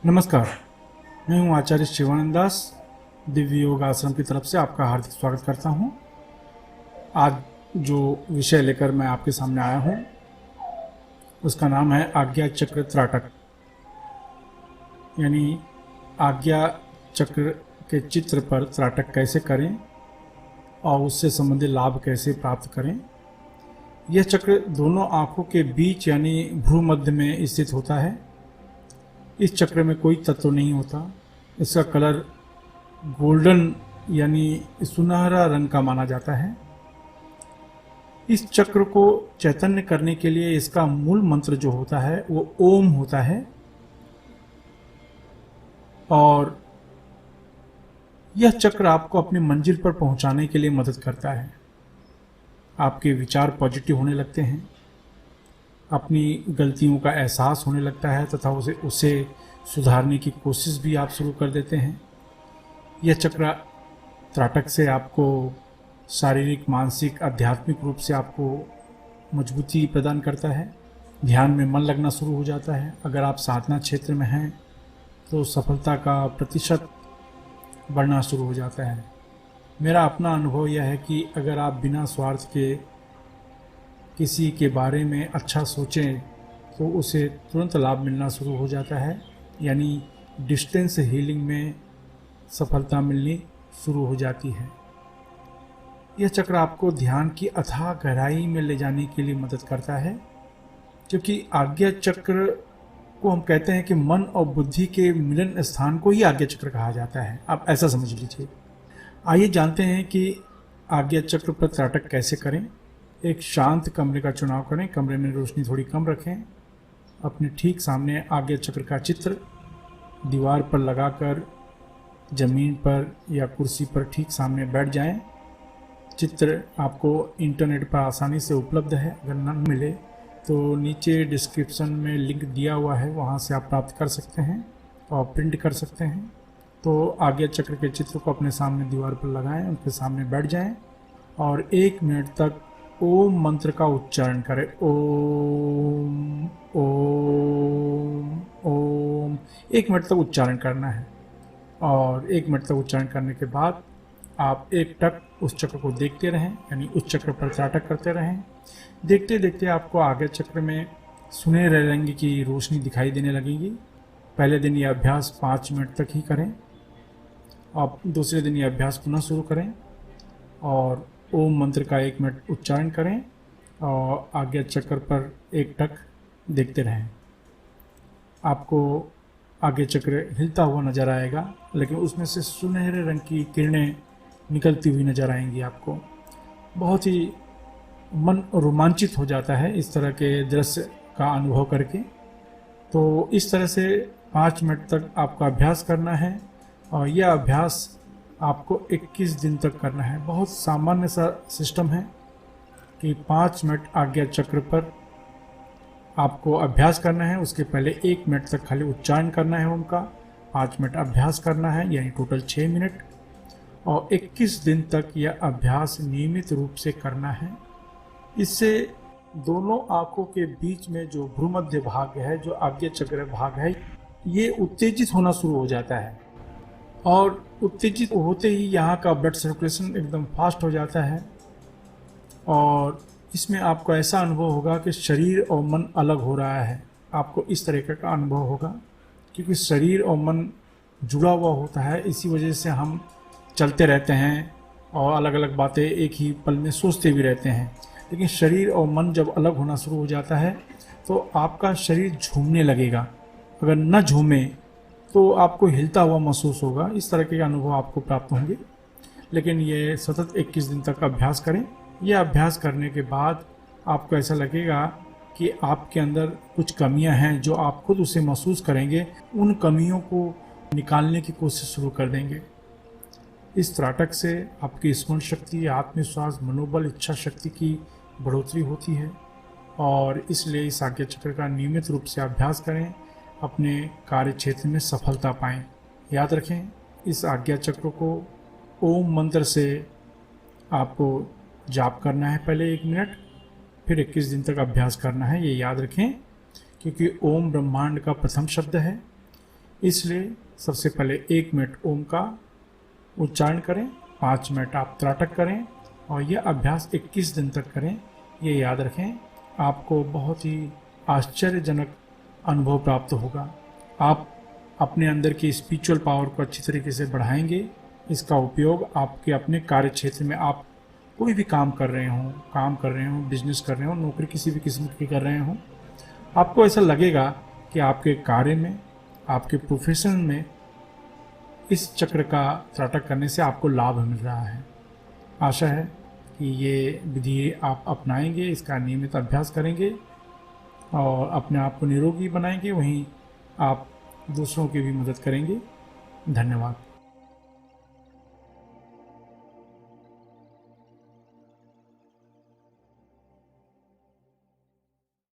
नमस्कार। मैं हूं आचार्य शिवानंद दास। दिव्य योग आश्रम की तरफ से आपका हार्दिक स्वागत करता हूं। आज जो विषय लेकर मैं आपके सामने आया हूं उसका नाम है आज्ञा चक्र त्राटक, यानी आज्ञा चक्र के चित्र पर त्राटक कैसे करें और उससे संबंधित लाभ कैसे प्राप्त करें। यह चक्र दोनों आँखों के बीच यानी भ्रू मध्य में स्थित होता है। इस चक्र में कोई तत्व नहीं होता। इसका कलर गोल्डन यानी सुनहरा रंग का माना जाता है। इस चक्र को चैतन्य करने के लिए इसका मूल मंत्र जो होता है वो ओम होता है, और यह चक्र आपको अपनी मंजिल पर पहुंचाने के लिए मदद करता है। आपके विचार पॉजिटिव होने लगते हैं, अपनी गलतियों का एहसास होने लगता है तथा उसे सुधारने की कोशिश भी आप शुरू कर देते हैं। यह चक्र त्राटक से आपको शारीरिक, मानसिक, आध्यात्मिक रूप से आपको मजबूती प्रदान करता है। ध्यान में मन लगना शुरू हो जाता है। अगर आप साधना क्षेत्र में हैं तो सफलता का प्रतिशत बढ़ना शुरू हो जाता है। मेरा अपना अनुभव यह है कि अगर आप बिना स्वार्थ के किसी के बारे में अच्छा सोचें तो उसे तुरंत लाभ मिलना शुरू हो जाता है, यानी डिस्टेंस हीलिंग में सफलता मिलनी शुरू हो जाती है। यह चक्र आपको ध्यान की अथाह गहराई में ले जाने के लिए मदद करता है, क्योंकि आज्ञा चक्र को हम कहते हैं कि मन और बुद्धि के मिलन स्थान को ही आज्ञा चक्र कहा जाता है। आप ऐसा समझ लीजिए। आइए जानते हैं कि आज्ञा चक्र पर त्राटक कैसे करें। एक शांत कमरे का चुनाव करें। कमरे में रोशनी थोड़ी कम रखें। अपने ठीक सामने आज्ञा चक्र का चित्र दीवार पर लगाकर जमीन पर या कुर्सी पर ठीक सामने बैठ जाएं। चित्र आपको इंटरनेट पर आसानी से उपलब्ध है। अगर न मिले तो नीचे डिस्क्रिप्शन में लिंक दिया हुआ है, वहां से आप प्राप्त कर सकते हैं और प्रिंट कर सकते हैं। तो आज्ञा चक्र के चित्र को अपने सामने दीवार पर लगाएं, उनके सामने बैठ जाएं और 1 मिनट तक ओम मंत्र का उच्चारण करें। ओम ओम ओम 1 मिनट तक उच्चारण करना है, और 1 मिनट तक उच्चारण करने के बाद आप एकटक उस चक्र को देखते रहें, यानी उस चक्र पर त्राटक करते रहें। देखते देखते आपको आगे चक्र में सुनहरे रंग की रोशनी दिखाई देने लगेगी। पहले दिन यह अभ्यास 5 मिनट तक ही करें, आप दूसरे दिन यह अभ्यास पुनः शुरू करें और ओम मंत्र का 1 मिनट उच्चारण करें और आज्ञा चक्र पर एकटक देखते रहें। आपको आज्ञा चक्र हिलता हुआ नजर आएगा, लेकिन उसमें से सुनहरे रंग की किरणें निकलती हुई नजर आएंगी। आपको बहुत ही मन रोमांचित हो जाता है इस तरह के दृश्य का अनुभव करके। तो इस तरह से 5 मिनट तक आपका अभ्यास करना है, और यह अभ्यास आपको 21 दिन तक करना है। बहुत सामान्य सा सिस्टम है कि 5 मिनट आज्ञा चक्र पर आपको अभ्यास करना है। उसके पहले 1 मिनट तक खाली उच्चारण करना है उनका, 5 मिनट अभ्यास करना है, यानी टोटल 6 मिनट, और 21 दिन तक यह अभ्यास नियमित रूप से करना है। इससे दोनों आंखों के बीच में जो भ्रूमध्य भाग है, जो आज्ञा चक्र भाग है, ये उत्तेजित होना शुरू हो जाता है, और उत्तेजित होते ही यहाँ का ब्लड सर्कुलेशन एकदम फास्ट हो जाता है। और इसमें आपको ऐसा अनुभव होगा कि शरीर और मन अलग हो रहा है। आपको इस तरह का अनुभव होगा, क्योंकि शरीर और मन जुड़ा हुआ होता है। इसी वजह से हम चलते रहते हैं और अलग अलग बातें एक ही पल में सोचते भी रहते हैं। लेकिन शरीर और मन जब अलग होना शुरू हो जाता है तो आपका शरीर झूमने लगेगा। अगर न झूमे तो आपको हिलता हुआ महसूस होगा। इस तरह के अनुभव आपको प्राप्त होंगे। लेकिन ये सतत 21 दिन तक अभ्यास करें। यह अभ्यास करने के बाद आपको ऐसा लगेगा कि आपके अंदर कुछ कमियां हैं, जो आप खुद उसे महसूस करेंगे। उन कमियों को निकालने की कोशिश शुरू कर देंगे। इस त्राटक से आपकी स्मरण शक्ति, आत्मविश्वास, मनोबल, इच्छा शक्ति की बढ़ोतरी होती है, और इसलिए इस आज्ञा चक्र का नियमित रूप से अभ्यास करें, अपने कार्य क्षेत्र में सफलता पाएं। याद रखें, इस आज्ञा चक्र को ओम मंत्र से आपको जाप करना है पहले 1 मिनट, फिर 21 दिन तक अभ्यास करना है। ये याद रखें, क्योंकि ओम ब्रह्मांड का प्रथम शब्द है। इसलिए सबसे पहले 1 मिनट ओम का उच्चारण करें, 5 मिनट आप त्राटक करें और यह अभ्यास 21 दिन तक करें। ये याद रखें, आपको बहुत ही आश्चर्यजनक अनुभव प्राप्त होगा। आप अपने अंदर की स्पिरिचुअल पावर को अच्छी तरीके से बढ़ाएंगे। इसका उपयोग आपके अपने कार्य क्षेत्र में, आप कोई भी काम कर रहे हो, बिजनेस कर रहे हो, नौकरी किसी भी किस्म की कर रहे हो, आपको ऐसा लगेगा कि आपके कार्य में, आपके प्रोफेशन में इस चक्र का त्राटक करने से आपको लाभ मिल रहा है। आशा है कि ये विधि आप अपनाएंगे, इसका नियमित अभ्यास करेंगे और अपने आप को निरोगी बनाएंगे, वहीं आप दूसरों की भी मदद करेंगे। धन्यवाद।